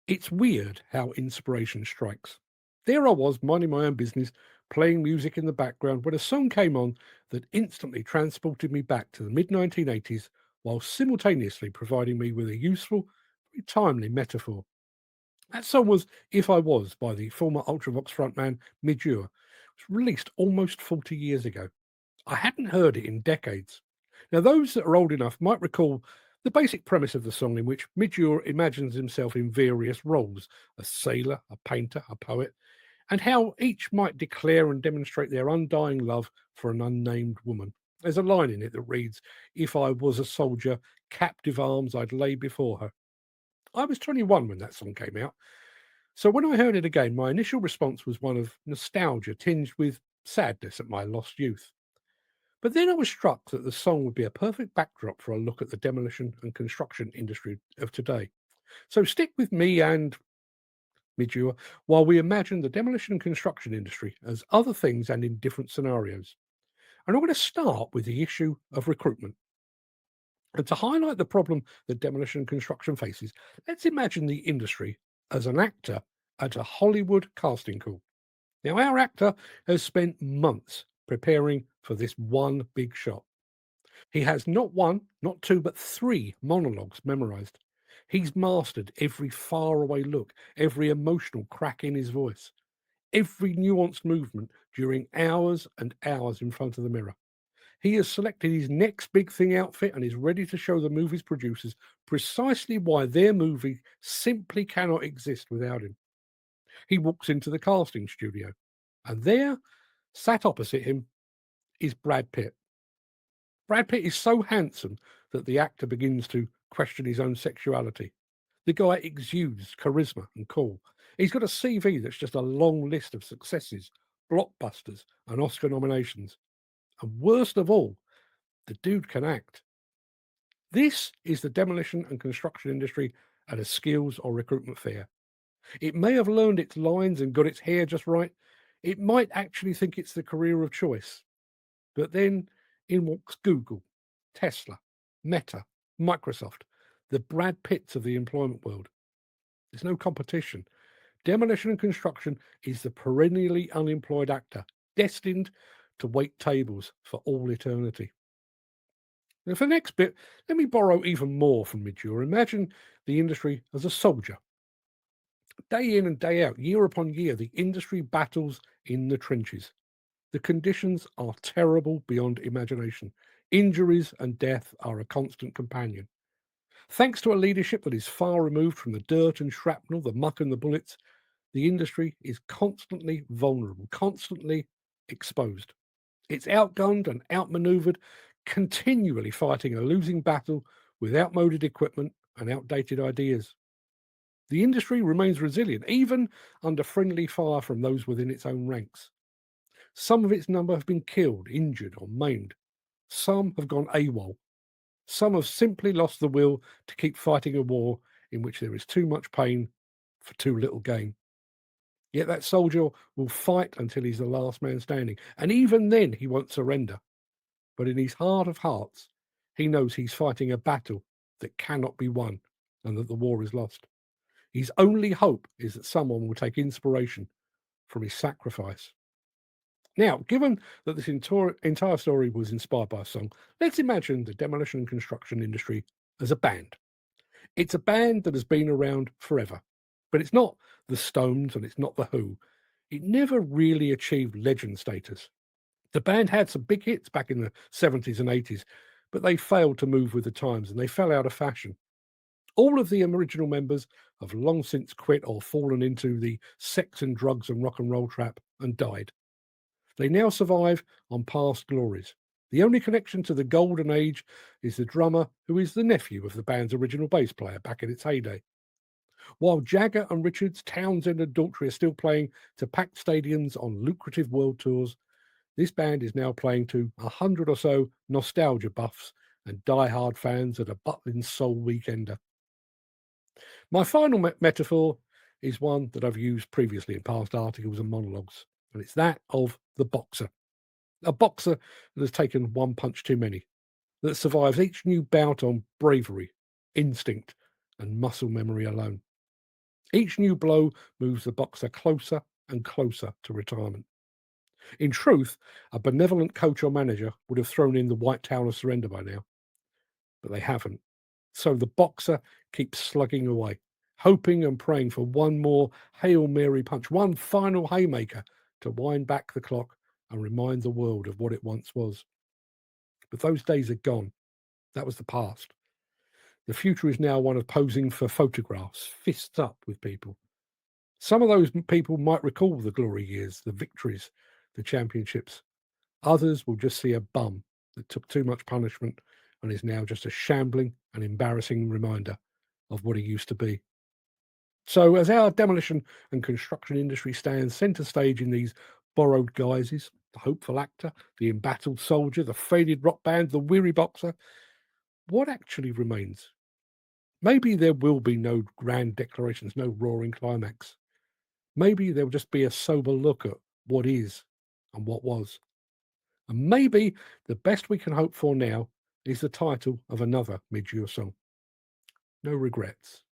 It's weird how inspiration strikes. There I was, minding my own business, playing music in the background, when a song came on that instantly transported me back to the mid 1980s while simultaneously providing me with a useful, very timely metaphor. That song was If I Was by the former Ultravox frontman Midge Ure. It was released almost 40 years ago. I hadn't heard it in decades. Now, those that are old enough might recall the basic premise of the song, in which Midge Ure imagines himself in various roles: a sailor, a painter, a poet, and how each might declare and demonstrate their undying love for an unnamed woman. There's a line in it that reads, "If I was a soldier, captive arms I'd lay before her." I was 21 when that song came out, so when I heard it again, my initial response was one of nostalgia tinged with sadness at my lost youth. But then I was struck that the song would be a perfect backdrop for a look at the demolition and construction industry of today. So stick with me and Midure while we imagine the demolition and construction industry as other things and in different scenarios. And I'm going to start with the issue of recruitment. And to highlight the problem that demolition and construction faces, let's imagine the industry as an actor at a Hollywood casting call. Now, our actor has spent months preparing for this one big shot. He has not one, not two, but three monologues memorized. He's mastered every faraway look, every emotional crack in his voice, every nuanced movement during hours and hours in front of the mirror. He has selected his next big thing outfit and is ready to show the movie's producers precisely why their movie simply cannot exist without him. He walks into the casting studio, and there, sat opposite him, is Brad Pitt. Brad Pitt is so handsome that the actor begins to question his own sexuality. The guy exudes charisma and cool. He's got a CV that's just a long list of successes, blockbusters, and Oscar nominations. And worst of all, the dude can act. This is the demolition and construction industry at a skills or recruitment fair. It may have learned its lines and got its hair just right. It might actually think it's the career of choice. But then in walks Google, Tesla, Meta, Microsoft, the Brad Pitts of the employment world. There's no competition. Demolition and construction is the perennially unemployed actor, destined to wait tables for all eternity. Now, for the next bit, let me borrow even more from Midge Ure. Imagine the industry as a soldier. Day in and day out, year upon year, the industry battles in the trenches. The conditions are terrible beyond imagination. Injuries and death are a constant companion. Thanks to a leadership that is far removed from the dirt and shrapnel, the muck and the bullets, the industry is constantly vulnerable, constantly exposed. It's outgunned and outmaneuvered, continually fighting a losing battle with outmoded equipment and outdated ideas. The industry remains resilient, even under friendly fire from those within its own ranks. Some of its number have been killed, injured, or maimed. Some have gone AWOL. Some have simply lost the will to keep fighting a war in which there is too much pain for too little gain. Yet that soldier will fight until he's the last man standing, and even then he won't surrender. But in his heart of hearts, he knows he's fighting a battle that cannot be won and that the war is lost. His only hope is that someone will take inspiration from his sacrifice. Now, given that this entire story was inspired by a song, let's imagine the demolition and construction industry as a band. It's a band that has been around forever, but it's not the Stones and it's not the Who. It never really achieved legend status. The band had some big hits back in the 70s and 80s, but they failed to move with the times and they fell out of fashion. All of the original members have long since quit or fallen into the sex and drugs and rock and roll trap and died. They now survive on past glories. The only connection to the golden age is the drummer, who is the nephew of the band's original bass player back in its heyday. While Jagger and Richards, Townsend and Daltrey are still playing to packed stadiums on lucrative world tours, this band is now playing to 100 or so nostalgia buffs and die-hard fans at a Butlin Soul Weekender. My final metaphor is one that I've used previously in past articles and monologues, and it's that of the boxer. A boxer that has taken one punch too many, that survives each new bout on bravery, instinct, and muscle memory alone. Each new blow moves the boxer closer and closer to retirement. In truth, a benevolent coach or manager would have thrown in the white towel of surrender by now, but they haven't. So the boxer keeps slugging away, hoping and praying for one more Hail Mary punch, one final haymaker to wind back the clock and remind the world of what it once was. But those days are gone. That was the past. The future is now one of posing for photographs, fists up with people. Some of those people might recall the glory years, the victories, the championships. Others will just see a bum that took too much punishment and is now just a shambling and embarrassing reminder of what he used to be. So, as our demolition and construction industry stands centre stage in these borrowed guises, the hopeful actor, the embattled soldier, the faded rock band, the weary boxer, what actually remains? Maybe there will be no grand declarations, no roaring climax. Maybe there'll just be a sober look at what is and what was. And maybe the best we can hope for now is the title of another Midge Ure song. No regrets.